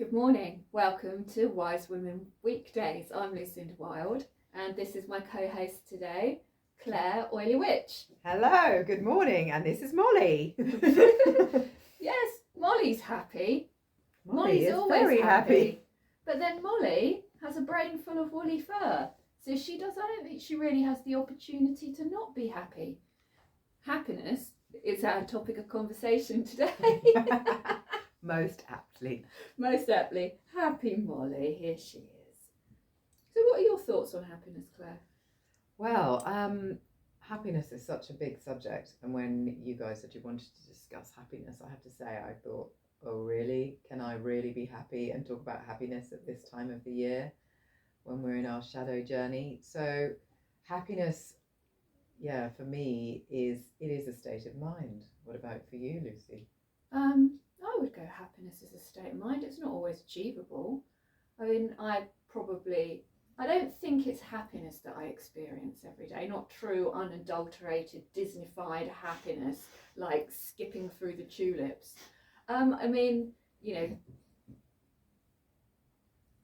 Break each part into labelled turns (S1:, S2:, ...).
S1: Good morning. Welcome to Wise Women Weekdays. I'm Lucinda Wild, and this is my co-host today, Claire Oily Witch.
S2: Hello, good morning, and this is Molly.
S1: Yes, Molly's happy.
S2: Molly is
S1: always
S2: very happy.
S1: But then Molly has a brain full of woolly fur, so I don't think she really has the opportunity to not be happy. Happiness is our topic of conversation today.
S2: Most aptly.
S1: Most aptly, happy Molly, here she is. So what are your thoughts on happiness, Claire?
S2: Well, happiness is such a big subject, and when you guys said you wanted to discuss happiness, I have to say I thought, oh really? Can I really be happy and talk about happiness at this time of the year when we're in our shadow journey? So happiness, yeah, for me it is a state of mind. What about for you, Lucy?
S1: I would go happiness is a state of mind. It's not always achievable. I mean, I don't think it's happiness that I experience every day. Not true, unadulterated, Disneyfied happiness, like skipping through the tulips. I mean,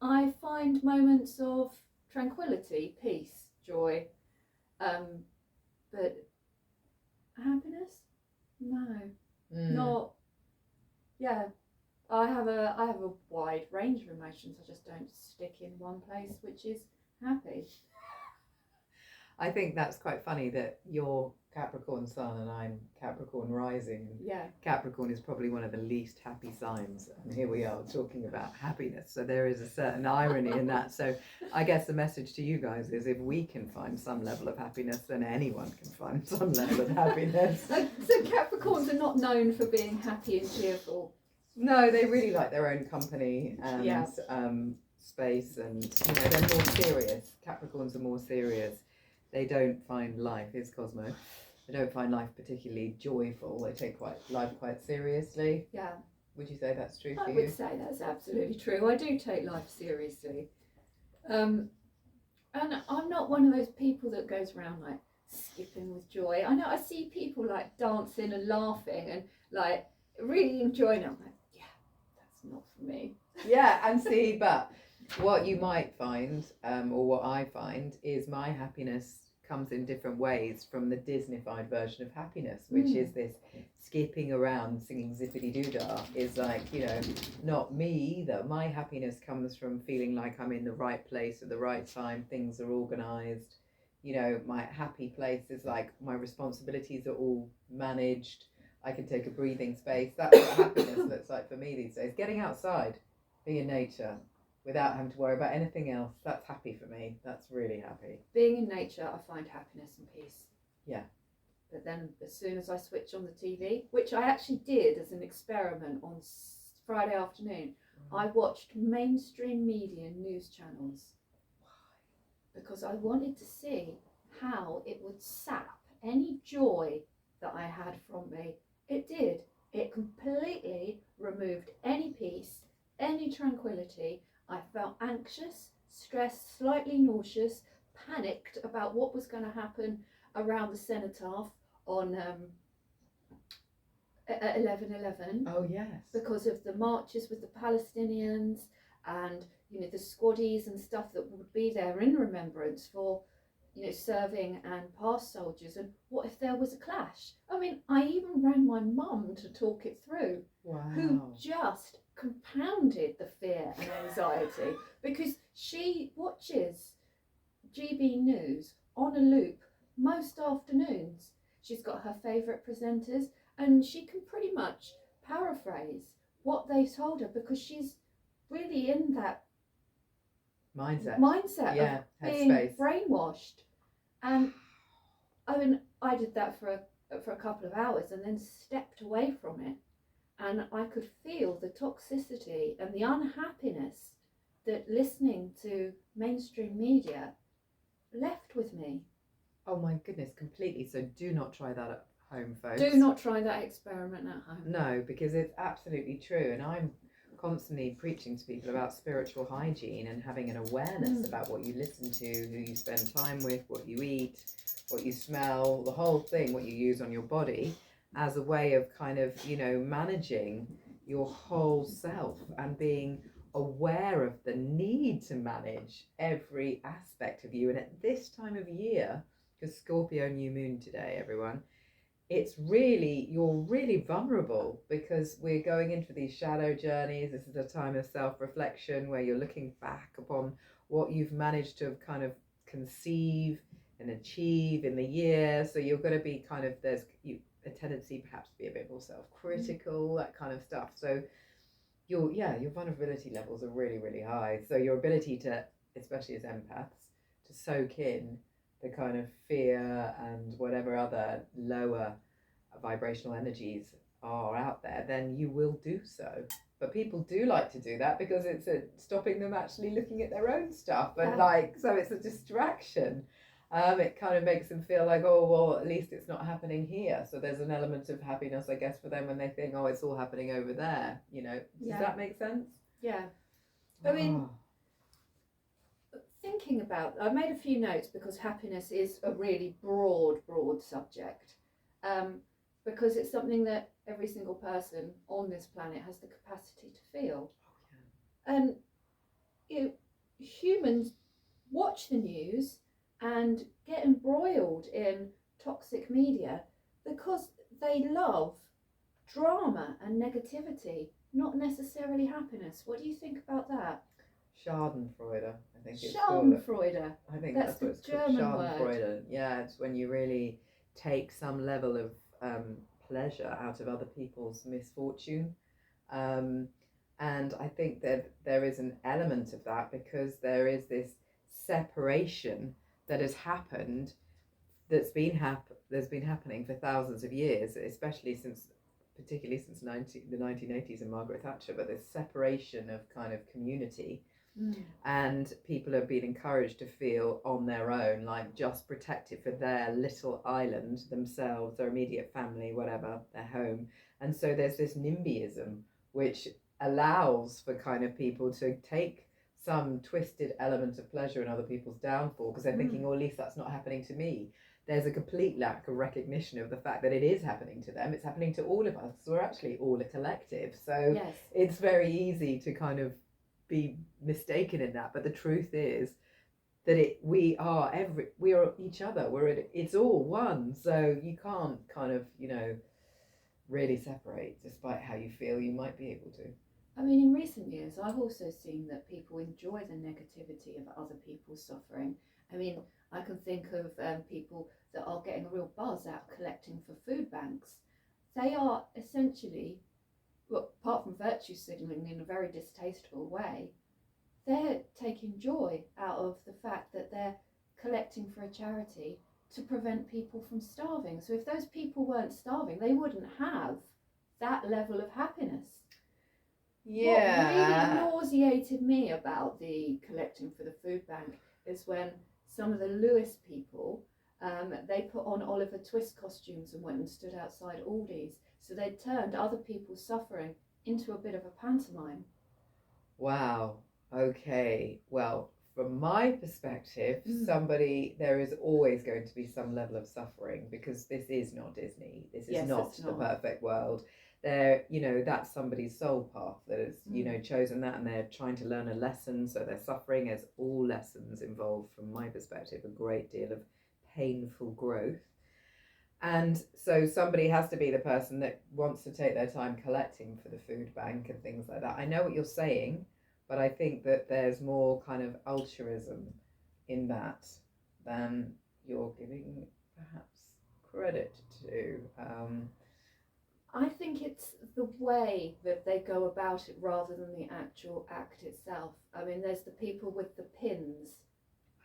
S1: I find moments of tranquility, peace, joy, but happiness? No, not. Yeah, I have a wide range of emotions. I just don't stick in one place, which is happy.
S2: I think that's quite funny that you're Capricorn Sun and I'm Capricorn Rising.
S1: Yeah.
S2: Capricorn is probably one of the least happy signs, and here we are talking about happiness. So there is a certain irony in that. So I guess the message to you guys is if we can find some level of happiness, then anyone can find some level of happiness.
S1: So Capricorns are not known for being happy and cheerful.
S2: No, they really like their own company and space, and they're more serious. Capricorns are more serious. They don't find life, is Cosmo. They don't find life particularly joyful. They take life quite seriously.
S1: Yeah.
S2: Would you say that's true for you?
S1: I would say that's absolutely true. I do take life seriously. And I'm not one of those people that goes around like skipping with joy. I know I see people like dancing and laughing and like really enjoying it. I'm like, yeah, that's not for me.
S2: Yeah, and see, but what you might find, or what I find, is my happiness comes in different ways from the Disneyfied version of happiness, which is this skipping around singing zippity doo dah, is like, not me either. My happiness comes from feeling like I'm in the right place at the right time, things are organized. My happy place is like my responsibilities are all managed. I can take a breathing space. That's what happiness looks like for me these days. Getting outside, be in nature, without having to worry about anything else. That's happy for me. That's really happy.
S1: Being in nature, I find happiness and peace.
S2: Yeah.
S1: But then as soon as I switch on the TV, which I actually did as an experiment on Friday afternoon, I watched mainstream media news channels. Why? Because I wanted to see how it would sap any joy that I had from me. It did. It completely removed any peace, any tranquility. I felt anxious, stressed, slightly nauseous, panicked about what was going to happen around the cenotaph on 11/11.
S2: Oh yes.
S1: Because of the marches with the Palestinians and the squaddies and stuff that would be there in remembrance for serving and past soldiers. And what if there was a clash? I mean, I even rang my mum to talk it through.
S2: Wow.
S1: Who just compounded the fear and anxiety because she watches GB News on a loop most afternoons. She's got her favourite presenters and she can pretty much paraphrase what they told her because she's really in that mindset of being brainwashed. And I mean, I did that for a couple of hours and then stepped away from it. And I could feel the toxicity and the unhappiness that listening to mainstream media left with me.
S2: Oh my goodness, completely. So do not try that at home, folks.
S1: Do not try that experiment at home.
S2: No, because it's absolutely true. And I'm constantly preaching to people about spiritual hygiene and having an awareness about what you listen to, who you spend time with, what you eat, what you smell, the whole thing, what you use on your body, as a way of kind of, managing your whole self and being aware of the need to manage every aspect of you. And at this time of year, because Scorpio new moon today, everyone, you're really vulnerable because we're going into these shadow journeys. This is a time of self-reflection where you're looking back upon what you've managed to have kind of conceive and achieve in the year. So you're going to be kind of, a tendency perhaps to be a bit more self-critical, that kind of stuff. So your vulnerability levels are really, really high. So your ability to, especially as empaths, to soak in the kind of fear and whatever other lower vibrational energies are out there, then you will do so. But people do like to do that because it's stopping them actually looking at their own stuff, and so it's a distraction. It kind of makes them feel like, oh well, at least it's not happening here. So there's an element of happiness, I guess, for them when they think, oh, it's all happening over there. Does that make sense?
S1: Yeah. I mean, thinking about, I made a few notes because happiness is a really broad subject, because it's something that every single person on this planet has the capacity to feel. And humans watch the news and get embroiled in toxic media because they love drama and negativity, not necessarily happiness. What do you think about that?
S2: Schadenfreude, I think it's
S1: Schadenfreude.
S2: I think
S1: that's
S2: what it's
S1: the German
S2: called.
S1: word.
S2: Schadenfreude. Yeah, it's when you really take some level of pleasure out of other people's misfortune. And I think that there is an element of that because there is this separation that has happened, that's been happening for thousands of years, especially particularly since the 1980s and Margaret Thatcher. But this separation of kind of community. And people have been encouraged to feel on their own, like just protected for their little island, themselves, their immediate family, whatever, their home. And so there's this NIMBYism, which allows for kind of people to take some twisted element of pleasure in other people's downfall because they're thinking, oh, at least that's not happening to me. There's a complete lack of recognition of the fact that it is happening to them. It's happening to all of us. We're actually all a collective. So It's very easy to kind of be mistaken in that, but the truth is that we are each other. It's all one. So you can't kind of really separate, despite how you feel you might be able to.
S1: I mean, in recent years, I've also seen that people enjoy the negativity of other people's suffering. I mean, I can think of people that are getting a real buzz out collecting for food banks. They are essentially, well, apart from virtue signalling in a very distasteful way, they're taking joy out of the fact that they're collecting for a charity to prevent people from starving. So if those people weren't starving, they wouldn't have that level of happiness.
S2: Yeah.
S1: What really nauseated me about the collecting for the food bank is when some of the Lewis people, they put on Oliver Twist costumes and went and stood outside Aldi's. So they turned other people's suffering into a bit of a pantomime.
S2: Wow. Okay. Well, from my perspective, there is always going to be some level of suffering because this is not Disney. This is not the perfect world. That's somebody's soul path that has, chosen that, and they're trying to learn a lesson. So they're suffering, as all lessons involve, from my perspective, a great deal of painful growth. And so somebody has to be the person that wants to take their time collecting for the food bank and things like that. I know what you're saying, but I think that there's more kind of altruism in that than you're giving perhaps credit to.
S1: I think it's the way that they go about it rather than the actual act itself. I mean, there's the people with the pins.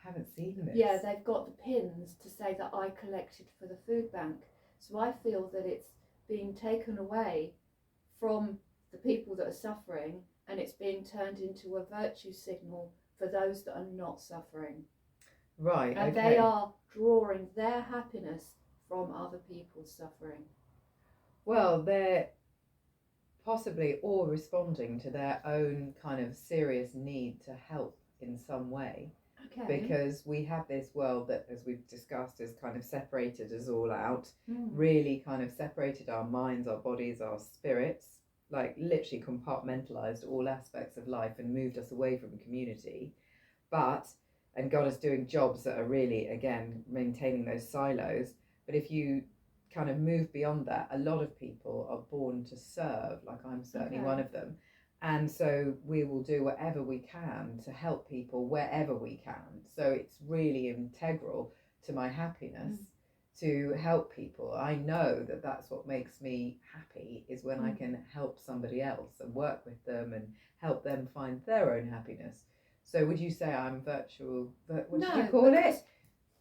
S2: I haven't seen this.
S1: Yeah, they've got the pins to say that I collected for the food bank. So I feel that it's being taken away from the people that are suffering, and it's being turned into a virtue signal for those that are not suffering.
S2: Right,
S1: and they are drawing their happiness from other people's suffering.
S2: Well, they're possibly all responding to their own kind of serious need to help in some way.
S1: Okay.
S2: Because we have this world that, as we've discussed, has kind of separated us all out, really kind of separated our minds, our bodies, our spirits, like literally compartmentalized all aspects of life and moved us away from community, and got us doing jobs that are really, again, maintaining those silos. But if you kind of move beyond that, a lot of people are born to serve, like I'm certainly one of them. And so we will do whatever we can to help people wherever we can. So it's really integral to my happiness to help people. I know that that's what makes me happy, is when I can help somebody else and work with them and help them find their own happiness. So would you say I'm virtual, what did you call it?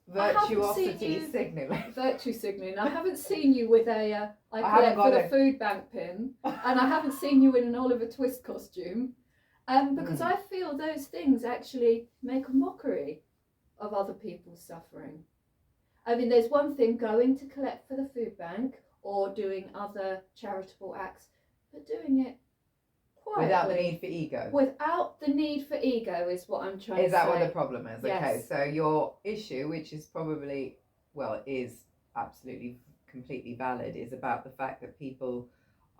S2: Virtuosity signalling.
S1: Virtue signalling. I haven't seen you with a I collect for the food bank pin, and I haven't seen you in an Oliver Twist costume, because I feel those things actually make a mockery of other people's suffering. I mean, there's one thing going to collect for the food bank or doing other charitable acts, but doing it quietly.
S2: Without the need for ego.
S1: Without the need for ego is what I'm trying to say.
S2: Is that what the problem is?
S1: Yes.
S2: Okay, so your issue, which is probably, is absolutely completely valid, is about the fact that people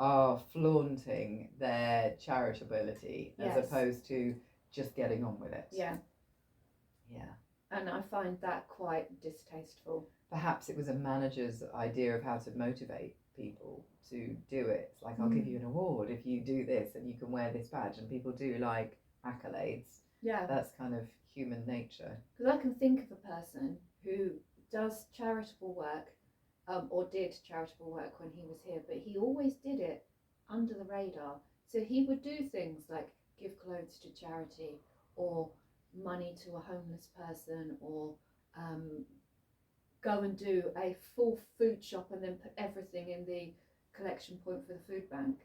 S2: are flaunting their charitability as opposed to just getting on with it.
S1: Yeah.
S2: Yeah.
S1: And I find that quite distasteful.
S2: Perhaps it was a manager's idea of how to motivate people to do it. It's like, I'll give you an award if you do this and you can wear this badge, and people do like accolades.
S1: Yeah.
S2: That's kind of human nature.
S1: Because I can think of a person who does charitable work, or did charitable work when he was here, but he always did it under the radar. So he would do things like give clothes to charity, or money to a homeless person, or go and do a full food shop and then put everything in the collection point for the food bank.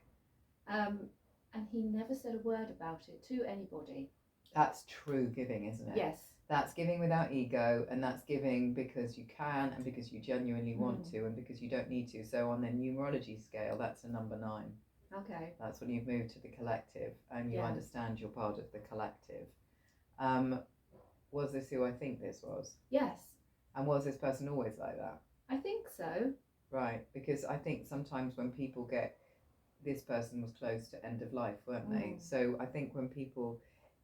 S1: And he never said a word about it to anybody.
S2: That's true giving, isn't it?
S1: Yes.
S2: That's giving without ego, and that's giving because you can and because you genuinely want to and because you don't need to. So on the numerology scale, that's a number 9.
S1: Okay.
S2: That's when you've moved to the collective and you understand you're part of the collective. Was this who I think this was?
S1: Yes.
S2: And was this person always like that?
S1: I think so.
S2: Right, because I think sometimes when people get, this person was close to end of life, weren't they? So I think when people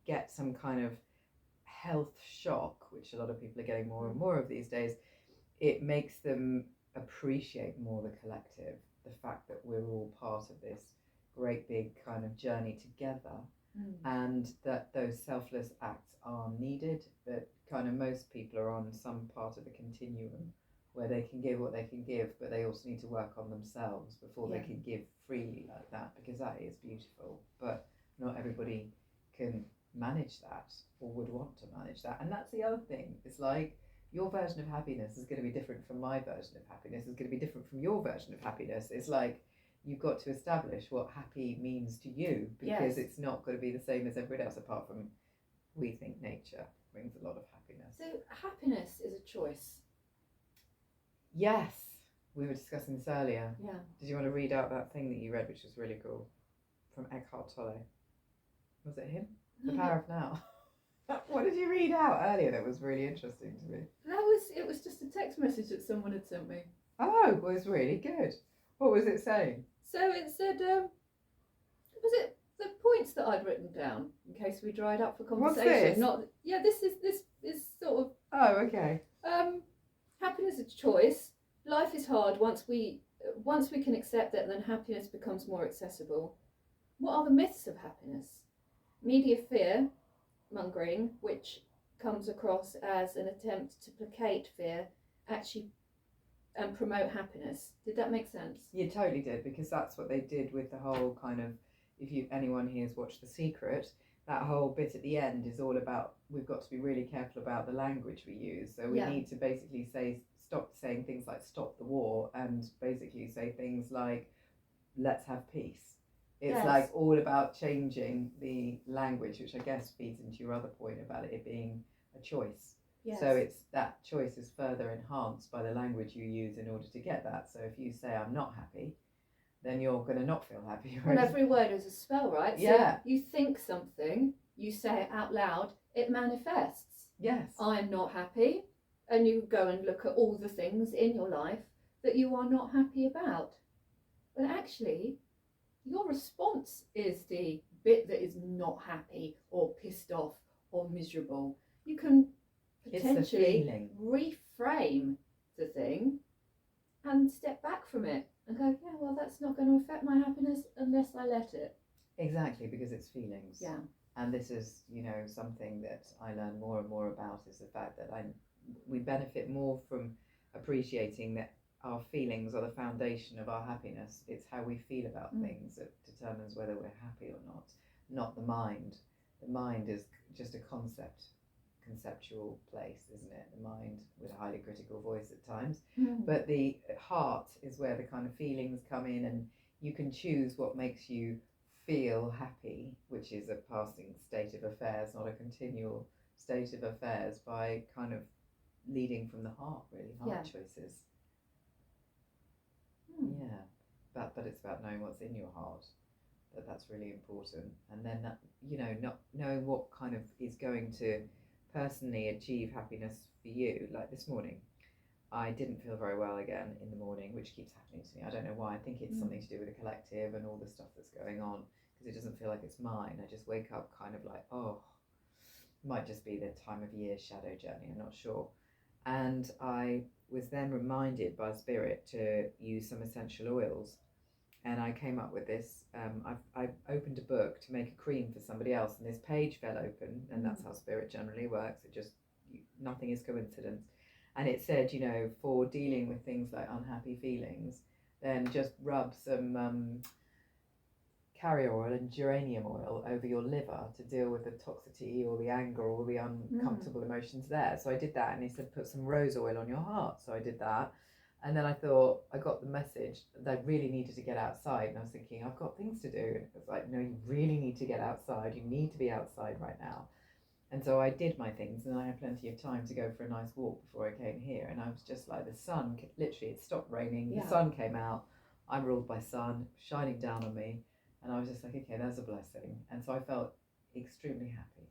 S2: get some kind of health shock, which a lot of people are getting more and more of these days, it makes them appreciate more the collective, the fact that we're all part of this great big kind of journey together, and that those selfless acts are needed, that kind of most people are on some part of the continuum where they can give what they can give, but they also need to work on themselves before they can give freely like that, because that is beautiful. But not everybody can manage that or would want to manage that. And that's the other thing. It's like your version of happiness is going to be different from my version of happiness, is going to be different from your version of happiness. It's like you've got to establish what happy means to you, because it's not going to be the same as everybody else, apart from we think nature brings a lot of happiness.
S1: So happiness is a choice.
S2: Yes, we were discussing this earlier.
S1: Yeah.
S2: Did you want to read out that thing that you read, which was really cool, from Eckhart Tolle? Was it him? The Power of Now. What did you read out earlier that was really interesting to me?
S1: It was just a text message that someone had sent me.
S2: Oh, it was really good. What was it saying?
S1: So it said, was it the points that I'd written down in case we dried up for conversation?
S2: What's this?
S1: This is sort of.
S2: Oh, okay.
S1: Happiness is a choice. Life is hard. Once we can accept that, then happiness becomes more accessible. What are the myths of happiness? Media fear mongering, which comes across as an attempt to placate fear, actually and promote happiness. Did that make sense?
S2: You totally did, because that's what they did with the whole kind of, anyone here has watched The Secret, that whole bit at the end is all about, we've got to be really careful about the language we use. So we need to basically stop saying things like stop the war, and basically say things like let's have peace. It's like all about changing the language, which I guess feeds into your other point about it being a choice.
S1: Yes.
S2: So it's that choice is further enhanced by the language you use in order to get that. So if you say I'm not happy, then you're going to not feel happy.
S1: Well, every word is a spell, right?
S2: Yeah.
S1: So you think something, you say it out loud, it manifests.
S2: Yes.
S1: I'm not happy. And you go and look at all the things in your life that you are not happy about. But actually, your response is the bit that is not happy or pissed off or miserable. You can
S2: It's the
S1: potentially
S2: feeling.
S1: reframe the thing and step back from it and go, yeah, well, that's not going to affect my happiness unless I let it.
S2: Exactly, because it's feelings.
S1: Yeah.
S2: And this is, something that I learn more and more about, is the fact that we benefit more from appreciating that our feelings are the foundation of our happiness. It's how we feel about things that determines whether we're happy or not the mind. The mind is just a conceptual place, isn't it? The mind with a highly critical voice at times. But the heart is where the kind of feelings come in, and you can choose what makes you feel happy, which is a passing state of affairs, not a continual state of affairs, by kind of leading from the heart, really, heart choices. Yeah, but it's about knowing what's in your heart. That's really important. And then that, not knowing what kind of is going to personally achieve happiness for you. Like this morning, I didn't feel very well again in the morning, which keeps happening to me. I don't know why. I think it's something to do with the collective and all the stuff that's going on, because it doesn't feel like it's mine. I just wake up kind of like, oh, might just be the time of year shadow journey, I'm not sure. And I was then reminded by Spirit to use some essential oils. And I came up with this. I opened a book to make a cream for somebody else, and this page fell open, and that's how Spirit generally works. Nothing is coincidence. And it said, for dealing with things like unhappy feelings, then just rub some carrier oil and geranium oil over your liver to deal with the toxicity or the anger or the uncomfortable emotions there. So I did that, and he said put some rose oil on your heart. So I did that. And then I thought, I got the message that I really needed to get outside. And I was thinking, I've got things to do. And it was like, no, you really need to get outside. You need to be outside right now. And so I did my things, and I had plenty of time to go for a nice walk before I came here. And I was just like, the sun, literally, it stopped raining. The sun came out. I'm ruled by sun, shining down on me. And I was just like, okay, there's a blessing. And so I felt extremely happy.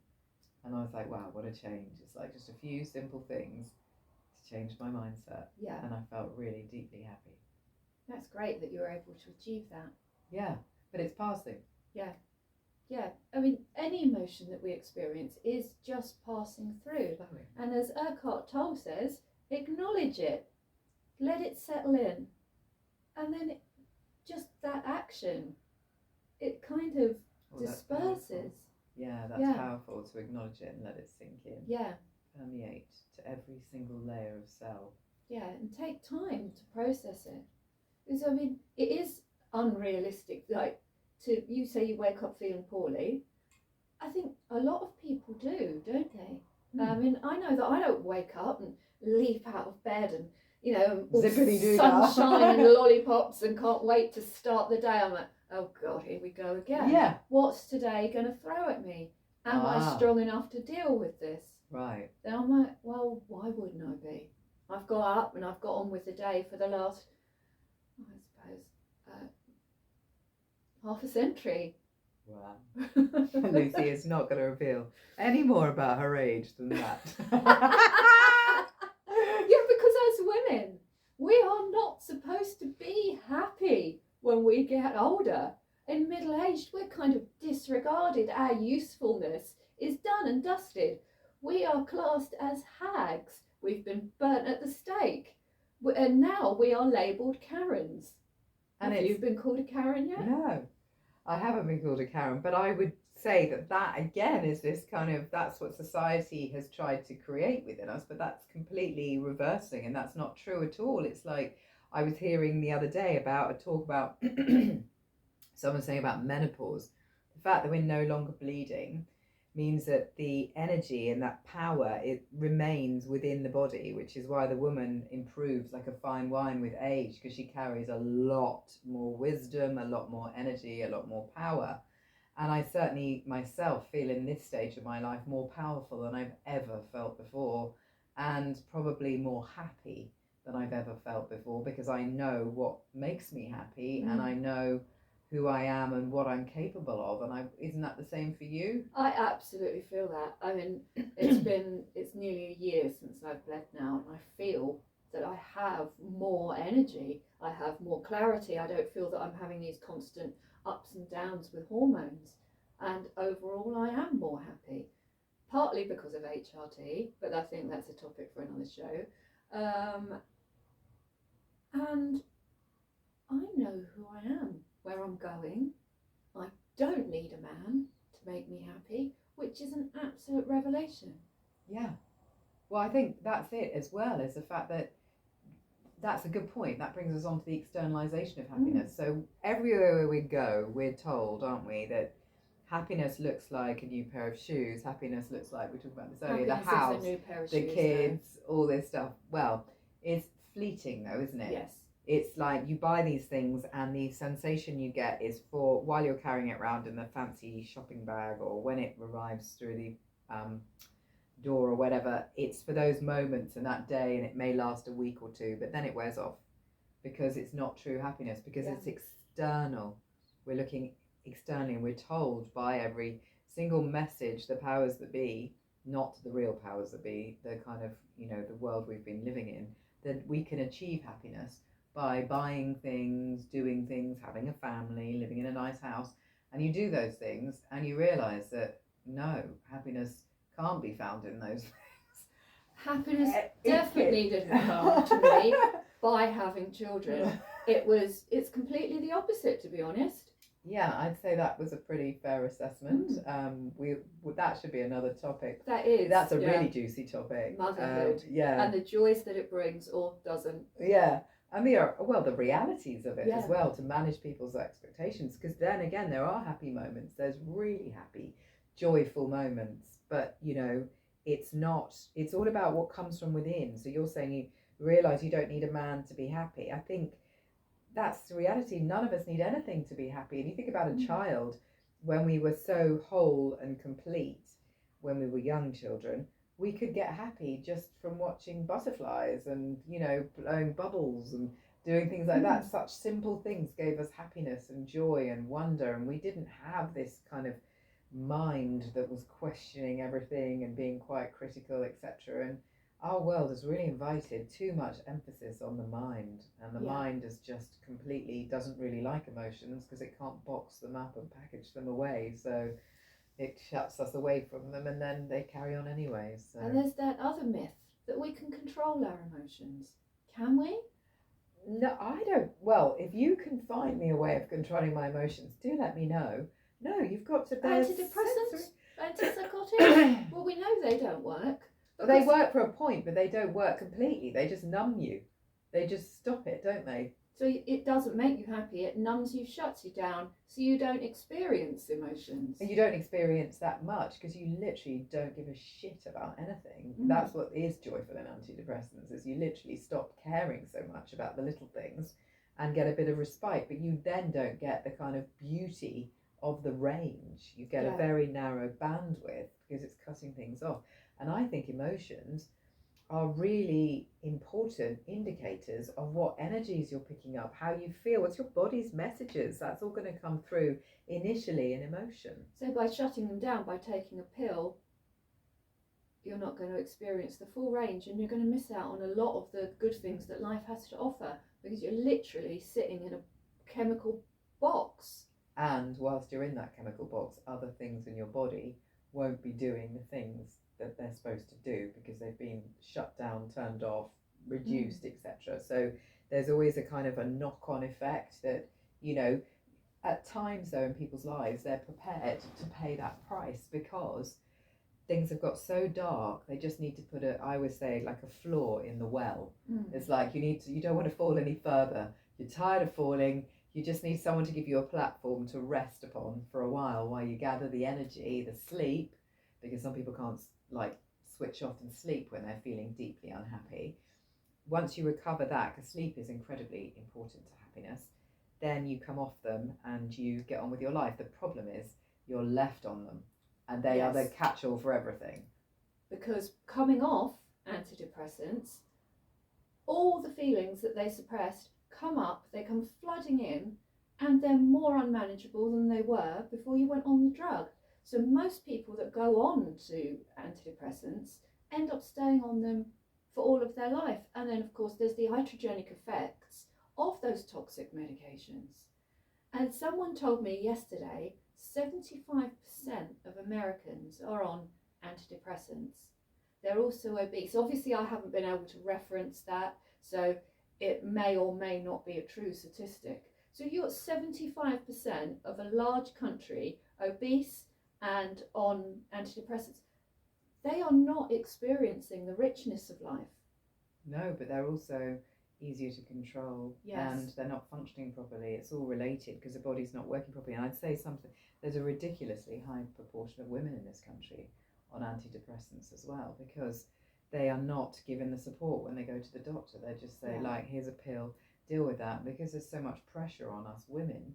S2: And I was like, wow, what a change. It's like just a few simple things to change my mindset.
S1: Yeah.
S2: And I felt really deeply happy.
S1: That's great that you were able to achieve that.
S2: Yeah, but it's passing.
S1: Yeah. Yeah. I mean, any emotion that we experience is just passing through.
S2: Flowing.
S1: And as Eckhart Tolle says, acknowledge it. Let it settle in. And then just that action, it kind of disperses.
S2: That's powerful, to acknowledge it and let it sink in.
S1: Yeah.
S2: Permeate to every single layer of cell.
S1: Yeah, and take time to process it. Because, I mean, it is unrealistic. Like, you say you wake up feeling poorly. I think a lot of people do, don't they? I mean, I know that I don't wake up and leap out of bed and, all sunshine and lollipops and can't wait to start the day. I'm like, oh God, here we go again.
S2: Yeah.
S1: What's today going to throw at me? Am I strong enough to deal with this?
S2: Right.
S1: Then I'm like, well, why wouldn't I be? I've got up and I've got on with the day for the last, I suppose, half a century.
S2: Wow. Lucy is not going to reveal any more about her age than that.
S1: Yeah, because as women, we are not supposed to be happy when we get older. In middle age, we're kind of disregarded. Our usefulness is done and dusted. We are classed as hags. We've been burnt at the stake. And now we are labelled Karens. Have you been called a Karen yet?
S2: No, I haven't been called a Karen, but I would say that again is this kind of, that's what society has tried to create within us, but that's completely reversing, and that's not true at all. It's like, I was hearing the other day about a talk about someone saying about menopause. The fact that we're no longer bleeding means that the energy and that power, it remains within the body, which is why the woman improves like a fine wine with age, because she carries a lot more wisdom, a lot more energy, a lot more power. And I certainly myself feel in this stage of my life more powerful than I've ever felt before, and probably more happy than I've ever felt before, because I know what makes me happy and I know who I am and what I'm capable of. And isn't that the same for you?
S1: I absolutely feel that. I mean, it's nearly a year since I've bled now, and I feel that I have more energy. I have more clarity. I don't feel that I'm having these constant ups and downs with hormones, and overall I am more happy. Partly because of HRT, but I think that's a topic for another show. And I know who I am, where I'm going. I don't need a man to make me happy, which is an absolute revelation.
S2: Yeah. Well, I think that's it as well, is the fact that that's a good point. That brings us on to the externalization of happiness. So everywhere we go, we're told, aren't we, that happiness looks like a new pair of shoes. Happiness looks like, we talked about this earlier,
S1: Happiness
S2: the house,
S1: is a new pair of
S2: the
S1: shoes,
S2: kids, all this stuff. Well, it's fleeting though, isn't it?
S1: Yes.
S2: It's like you buy these things and the sensation you get is for while you're carrying it around in the fancy shopping bag, or when it arrives through the door or whatever, it's for those moments and that day, and it may last a week or two, but then it wears off because it's not true happiness, because it's external. We're looking externally, and we're told by every single message, the powers that be, not the real powers that be, the kind of, the world we've been living in, that we can achieve happiness by buying things, doing things, having a family, living in a nice house. And you do those things and you realize that no, happiness can't be found in those things.
S1: Happiness definitely didn't come to me by having children. It's completely the opposite, to be honest.
S2: Yeah, I'd say that was a pretty fair assessment. That should be another topic. That's a really juicy topic.
S1: Motherhood. And the joys that it brings or doesn't.
S2: Yeah. And the realities of it as well, to manage people's expectations. Because then again, there are happy moments. There's really happy, joyful moments. But, it's all about what comes from within. So you're saying you realise you don't need a man to be happy. I think that's the reality. None of us need anything to be happy. And you think about a child, when we were so whole and complete, when we were young children, we could get happy just from watching butterflies and, blowing bubbles and doing things like that. Such simple things gave us happiness and joy and wonder. And we didn't have this kind of mind that was questioning everything and being quite critical, etc. And our world has really invited too much emphasis on the mind, and the mind is just completely doesn't really like emotions because it can't box them up and package them away, so it shuts us away from them, and then they carry on anyway. So.
S1: And there's that other myth that we can control our emotions. Can we?
S2: No, I don't. Well, if you can find me a way of controlling my emotions, do let me know. No, you've got to.
S1: Antidepressants, antipsychotics. Well, we know they don't work.
S2: They work for a point, but they don't work completely. They just numb you. They just stop it, don't they?
S1: So it doesn't make you happy. It numbs you, shuts you down, so you don't experience emotions.
S2: And you don't experience that much because you literally don't give a shit about anything. That's what is joyful in antidepressants, is you literally stop caring so much about the little things and get a bit of respite. But you then don't get the kind of beauty of the range. You get a very narrow bandwidth because it's cutting things off. And I think emotions are really important indicators of what energies you're picking up, how you feel, what's your body's messages. That's all going to come through initially in emotion.
S1: So by shutting them down, by taking a pill, you're not going to experience the full range, and you're going to miss out on a lot of the good things that life has to offer, because you're literally sitting in a chemical box.
S2: And whilst you're in that chemical box, other things in your body won't be doing the things that they're supposed to do because they've been shut down, turned off, reduced, etc. So there's always a kind of a knock-on effect that, at times though in people's lives, they're prepared to pay that price because things have got so dark. They just need to put I always say, like a floor in the well. It's like you don't want to fall any further. You're tired of falling. You just need someone to give you a platform to rest upon for a while you gather the energy, the sleep, because some people can't switch off and sleep when they're feeling deeply unhappy. Once you recover that, because sleep is incredibly important to happiness, then you come off them and you get on with your life. The problem is you're left on them, and they are the catch-all for everything.
S1: Because coming off antidepressants, all the feelings that they suppressed come up, they come flooding in, and they're more unmanageable than they were before you went on the drug. So most people that go on to antidepressants end up staying on them for all of their life. And then, of course, there's the iatrogenic effects of those toxic medications. And someone told me yesterday 75% of Americans are on antidepressants. They're also obese. Obviously, I haven't been able to reference that, so it may or may not be a true statistic. So you've got 75% of a large country obese and on antidepressants. They are not experiencing the richness of life.
S2: No, but they're also easier to control, and they're not functioning properly. It's all related because the body's not working properly. And I'd say there's a ridiculously high proportion of women in this country on antidepressants as well, because they are not given the support when they go to the doctor. They just say, like, here's a pill, deal with that, because there's so much pressure on us women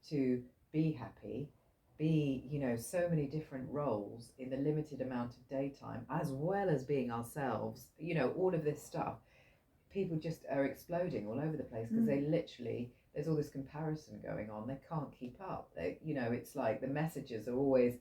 S2: to be happy, be, you know, so many different roles in the limited amount of daytime, as well as being ourselves, you know, all of this stuff. People just are exploding all over the place because they literally, there's all this comparison going on. They can't keep up. They, you know, it's like the messages are always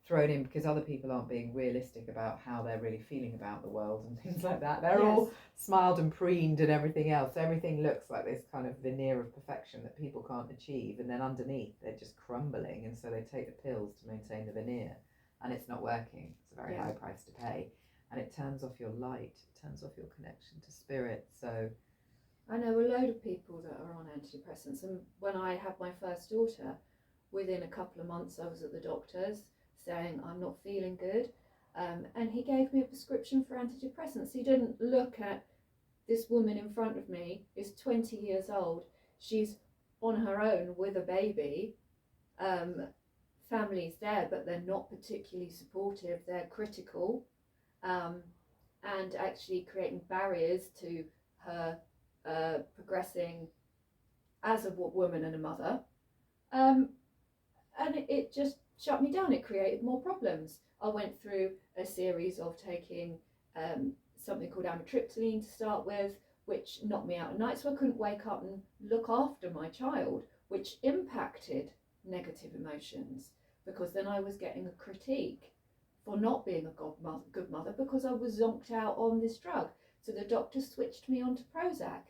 S2: thrown in because other people aren't being realistic about how they're really feeling about the world and things like that. They're all smiled and preened and everything else. Everything looks like this kind of veneer of perfection that people can't achieve, and then underneath they're just crumbling, and so they take the pills to maintain the veneer, and it's not working. It's a very high price to pay, and it turns off your light, it turns off your connection to spirit. So
S1: I know a load of people that are on antidepressants, and when I had my first daughter, within a couple of months I was at the doctor's saying I'm not feeling good, and he gave me a prescription for antidepressants. He didn't look at this woman in front of me is 20 years old, she's on her own with a baby, family's there but they're not particularly supportive, they're critical, and actually creating barriers to her progressing as a woman and a mother, and it just shut me down. It created more problems. I went through a series of taking something called amitriptyline to start with, which knocked me out at night, so I couldn't wake up and look after my child, which impacted negative emotions, because then I was getting a critique for not being a good mother because I was zonked out on this drug. So the doctor switched me onto Prozac,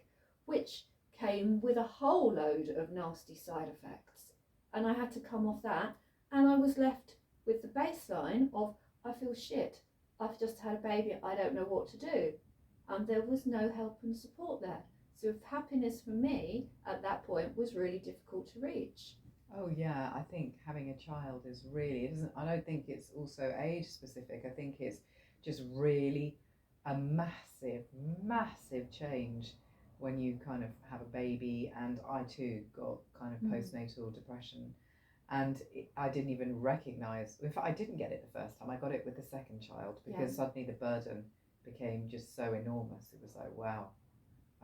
S1: which came with a whole load of nasty side effects, and I had to come off that, and I was left with the baseline of I feel shit, I've just had a baby, I don't know what to do, and there was no help and support there. So happiness for me at that point was really difficult to reach.
S2: Oh yeah, I think having a child is really, it doesn't, I don't think it's also age specific. I think it's just really a massive, massive change when you kind of have a baby. And I too got kind of postnatal depression, and I didn't even recognize, in fact I didn't get it the first time, I got it with the second child, because suddenly the burden became just so enormous. It was like, wow,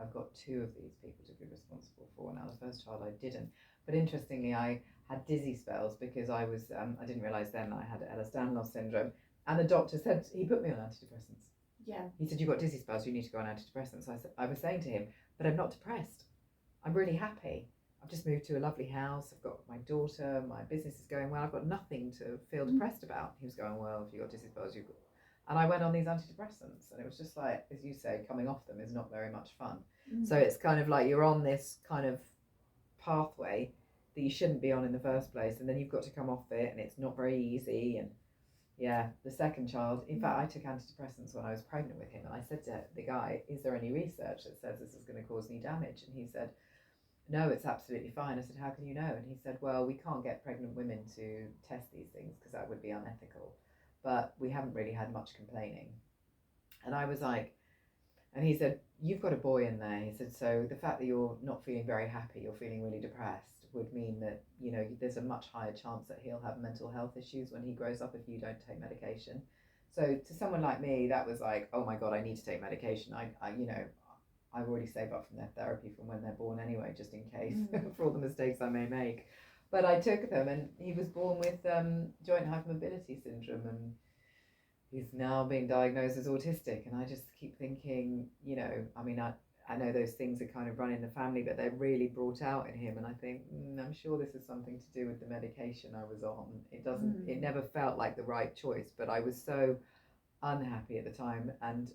S2: I've got two of these people to be responsible for. Now the first child I didn't. But interestingly, I had dizzy spells because I was, I didn't realise then I had Ehlers-Danlos syndrome. And the doctor said, he put me on antidepressants.
S1: Yeah.
S2: He said, you've got dizzy spells, you need to go on antidepressants. I was saying to him, but I'm not depressed. I'm really happy. I've just moved to a lovely house. I've got my daughter, my business is going well. I've got nothing to feel depressed about. He was going, well, if you've got dizzy spells, you've got... And I went on these antidepressants, and it was just like, as you say, coming off them is not very much fun. So it's kind of like you're on this kind of pathway that you shouldn't be on in the first place, and then you've got to come off it, and it's not very easy. And yeah, the second child, in fact I took antidepressants when I was pregnant with him, and I said to the guy, is there any research that says this is going to cause any damage? And he said, no, it's absolutely fine. I said, how can you know? And he said, well, we can't get pregnant women to test these things because that would be unethical, but we haven't really had much complaining. And I was like, and he said, you've got a boy in there. He said, so the fact that you're not feeling very happy, you're feeling really depressed, would mean that, you know, there's a much higher chance that he'll have mental health issues when he grows up if you don't take medication. So to someone like me, that was like, oh my God, I need to take medication. I you know, I've already saved up from their therapy from when they're born anyway, just in case, for all the mistakes I may make. But I took them, and he was born with joint hypermobility syndrome, and he's now being diagnosed as autistic. And I just keep thinking, you know, I mean, I know those things are kind of run in the family, but they're really brought out in him. And I think, I'm sure this is something to do with the medication I was on. It never felt like the right choice, but I was so unhappy at the time and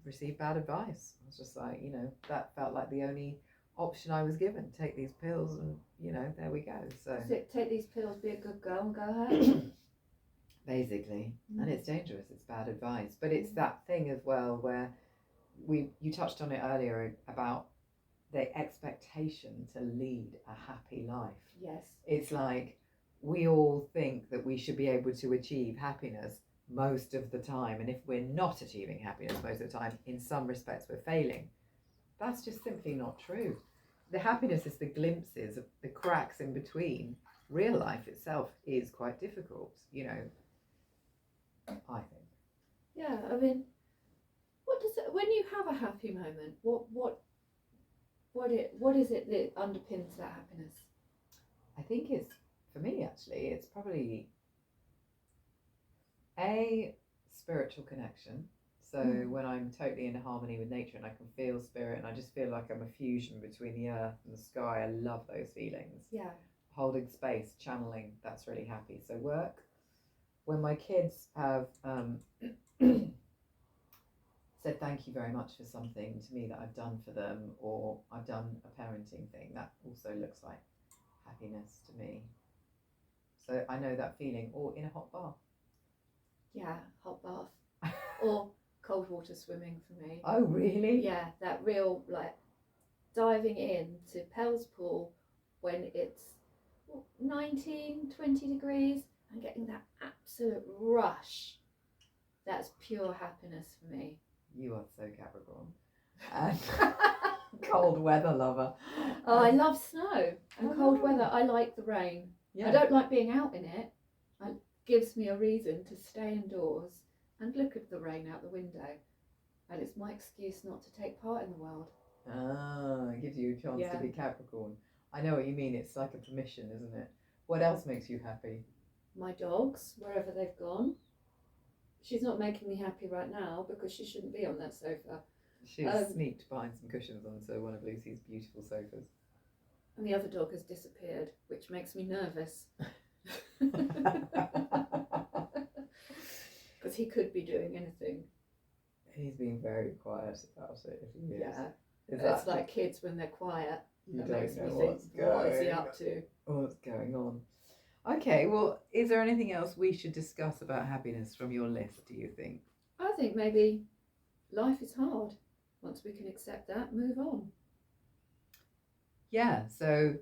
S2: received bad advice. I was just like, you know, that felt like the only option I was given. Take these pills and, you know, there we go. So
S1: Take these pills, be a good girl and go home.
S2: basically, and it's dangerous, it's bad advice. But it's that thing as well where you touched on it earlier about the expectation to lead a happy life.
S1: Yes.
S2: It's like we all think that we should be able to achieve happiness most of the time, and if we're not achieving happiness most of the time, in some respects we're failing. That's just simply not true. The happiness is the glimpses of the cracks in between. Real life itself is quite difficult, you know, I think.
S1: Yeah, I mean, what does it, when you have a happy moment, what is it that underpins that happiness?
S2: I think it's, for me actually, it's probably a spiritual connection. So when I'm totally in harmony with nature and I can feel spirit and I just feel like I'm a fusion between the earth and the sky, I love those feelings.
S1: Yeah.
S2: Holding space, channeling, that's really happy. So work. When my kids have said thank you very much for something to me that I've done for them, or I've done a parenting thing, that also looks like happiness to me. So I know that feeling. Or in a hot bath.
S1: Yeah, hot bath. Or cold water swimming for me.
S2: Oh, really?
S1: Yeah, that real, like, diving in to Pell's Pool when it's 19, 20 degrees and getting that absolute rush. That's pure happiness for me.
S2: You are so Capricorn. And cold weather lover.
S1: Oh, I love snow and cold
S2: Oh.
S1: weather. I like the rain.
S2: Yeah.
S1: I don't like being out in it. It gives me a reason to stay indoors and look at the rain out the window. And it's my excuse not to take part in the world.
S2: Ah, it gives you a chance to be Capricorn. I know what you mean. It's like a permission, isn't it? What else makes you happy?
S1: My dogs, wherever they've gone. She's not making me happy right now because she shouldn't be on that sofa.
S2: She's sneaked behind some cushions onto one of Lucy's beautiful sofas.
S1: And the other dog has disappeared, which makes me nervous. Because he could be doing anything.
S2: He's being very quiet about it. If he is.
S1: Yeah.
S2: Is
S1: It's like kids when they're quiet.
S2: You
S1: That
S2: don't
S1: makes me
S2: know
S1: think,
S2: what's
S1: what is he
S2: going
S1: up to?
S2: What's going on? Okay, well, is there anything else we should discuss about happiness from your list, do you think?
S1: I think maybe life is hard. Once we can accept that, move on.
S2: Yeah, so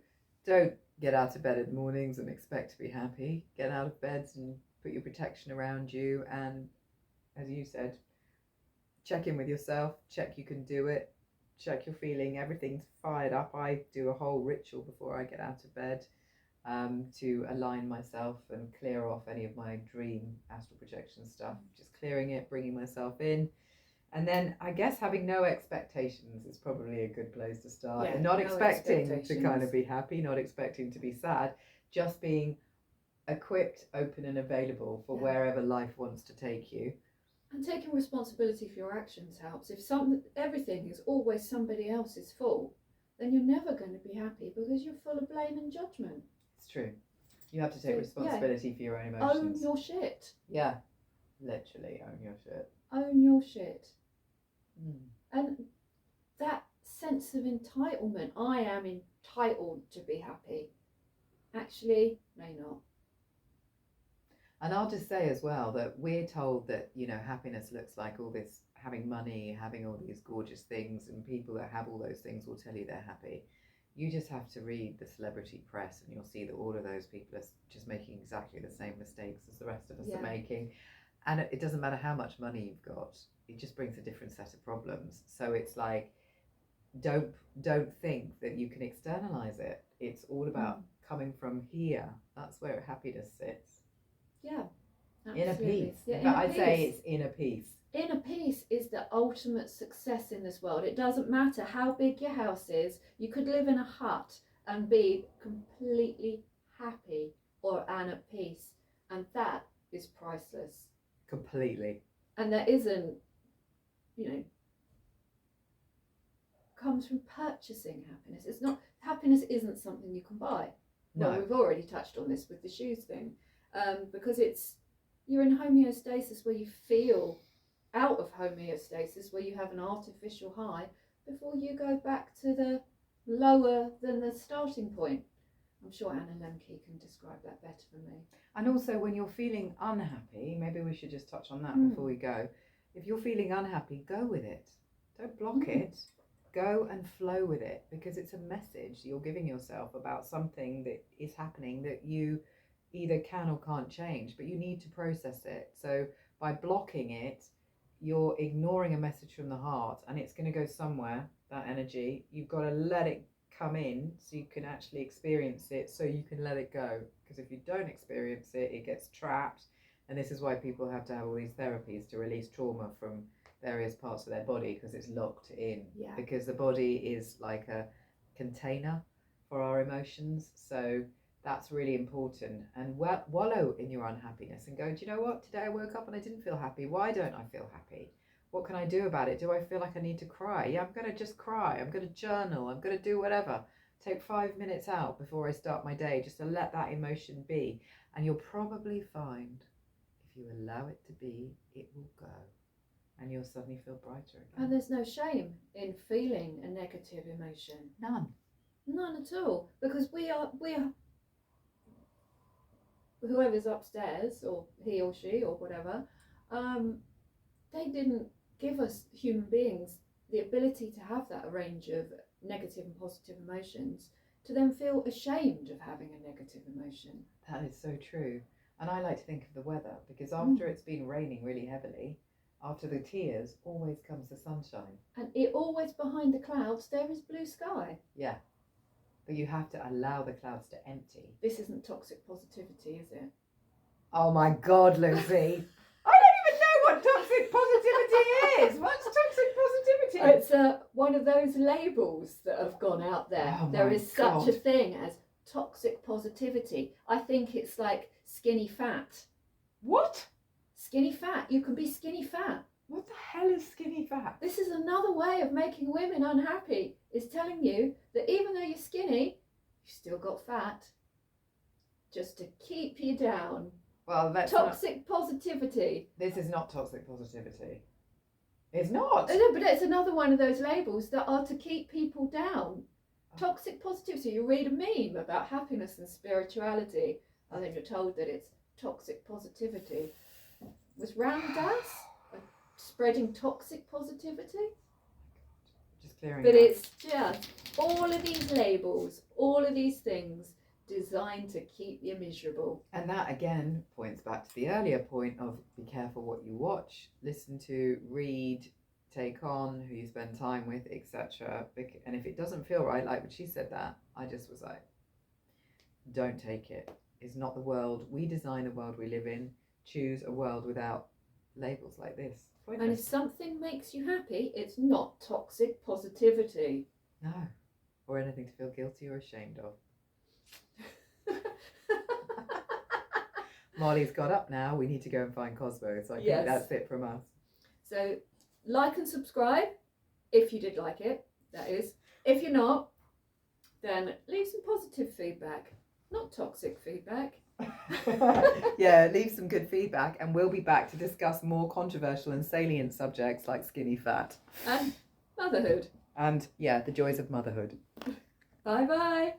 S2: don't get out of bed in the mornings and expect to be happy. Get out of bed and put your protection around you, and as you said, check in with yourself, check you can do it, check you're feeling everything's fired up. I do a whole ritual before I get out of bed to align myself and clear off any of my dream astral projection stuff, just clearing it, bringing myself in. And then I guess having no expectations is probably a good place to start.
S1: Yeah,
S2: and not
S1: no
S2: expecting to kind of be happy, not expecting to be sad, just being equipped, open and available for wherever life wants to take you.
S1: And taking responsibility for your actions helps. If everything is always somebody else's fault, then you're never going to be happy because you're full of blame and judgment.
S2: It's true. You have to take responsibility for your own emotions.
S1: Own your shit.
S2: Yeah, literally own your shit.
S1: Own your shit.
S2: Mm.
S1: And that sense of entitlement, I am entitled to be happy, actually may not.
S2: And I'll just say as well that we're told that, you know, happiness looks like all this, having money, having all these gorgeous things, and people that have all those things will tell you they're happy. You just have to read the celebrity press and you'll see that all of those people are just making exactly the same mistakes as the rest of us are making. And it doesn't matter how much money you've got, it just brings a different set of problems. So it's like, don't think that you can externalize it. It's all about coming from here. That's where happiness sits.
S1: Yeah, absolutely.
S2: Inner peace.
S1: Yeah,
S2: but I'd say it's inner peace.
S1: Inner peace is the ultimate success in this world. It doesn't matter how big your house is. You could live in a hut and be completely happy and at peace. And that is priceless.
S2: Completely.
S1: And there isn't, comes from purchasing happiness. It's not, happiness isn't something you can buy.
S2: No.
S1: Well, we've already touched on this with the shoes thing. Because you're in homeostasis where you feel out of homeostasis, where you have an artificial high before you go back to the lower than the starting point. I'm sure Anna Lemke can describe that better than me.
S2: And also, when you're feeling unhappy, maybe we should just touch on that before we go. If you're feeling unhappy, go with it. Don't block it. Go and flow with it, because it's a message you're giving yourself about something that is happening that you either can or can't change, but you need to process it. So by blocking it, you're ignoring a message from the heart, and it's going to go somewhere, that energy. You've got to let it come in so you can actually experience it, so you can let it go. Because if you don't experience it, it gets trapped. And this is why people have to have all these therapies to release trauma from various parts of their body, because it's locked in.
S1: Yeah.
S2: Because the body is like a container for our emotions. So that's really important. And wallow in your unhappiness and go, do you know what? Today I woke up and I didn't feel happy. Why don't I feel happy? What can I do about it? Do I feel like I need to cry? Yeah, I'm going to just cry. I'm going to journal. I'm going to do whatever. Take 5 minutes out before I start my day just to let that emotion be. And you'll probably find, if you allow it to be, it will go. And you'll suddenly feel brighter again.
S1: And there's no shame in feeling a negative emotion.
S2: None.
S1: None at all. Because we are whoever's upstairs, or he or she or whatever, they didn't give us human beings the ability to have that range of negative and positive emotions, to then feel ashamed of having a negative emotion.
S2: That is so true. And I like to think of the weather, because after it's been raining really heavily, after the tears always comes the sunshine.
S1: And it always, behind the clouds, there is blue sky.
S2: Yeah. But you have to allow the clouds to empty.
S1: This isn't toxic positivity, is it?
S2: Oh my God, Lucy. I don't even know what toxic positivity is. What's toxic positivity?
S1: It's one of those labels that have gone out there.
S2: Oh
S1: There
S2: my
S1: is such a
S2: God.
S1: thing as toxic positivity. I think it's like skinny fat.
S2: What?
S1: Skinny fat. You can be skinny fat.
S2: What the hell is skinny fat?
S1: This is another way of making women unhappy, is telling you that even though you're skinny, you've still got fat. Just to keep you down.
S2: Well, that's
S1: Toxic positivity.
S2: This is not toxic positivity. It's not.
S1: No, but it's another one of those labels that are to keep people down. Toxic positivity. You read a meme about happiness and spirituality, and then you're told that it's toxic positivity. Was Ram Dass spreading toxic positivity?
S2: Just clearing
S1: But
S2: it up.
S1: it's just all of these labels, all of these things designed to keep you miserable.
S2: And that again points back to the earlier point of be careful what you watch, listen to, read, take on, who you spend time with, etc. And if it doesn't feel right, like when she said that, I just was like, don't take it. It's not the world. We design the world we live in. Choose a world without labels like this.
S1: And if
S2: Pointless.
S1: something makes you happy, it's not toxic positivity.
S2: No. Or anything to feel guilty or ashamed of. Molly's got up now. We need to go and find Cosmo. So I
S1: Yes.
S2: think that's it from us.
S1: So like and subscribe if you did like it, that is. If you're not, then leave some positive feedback, not toxic feedback.
S2: Yeah, leave some good feedback, and we'll be back to discuss more controversial and salient subjects like skinny fat
S1: And motherhood.
S2: and, yeah, the joys of motherhood.
S1: Bye bye.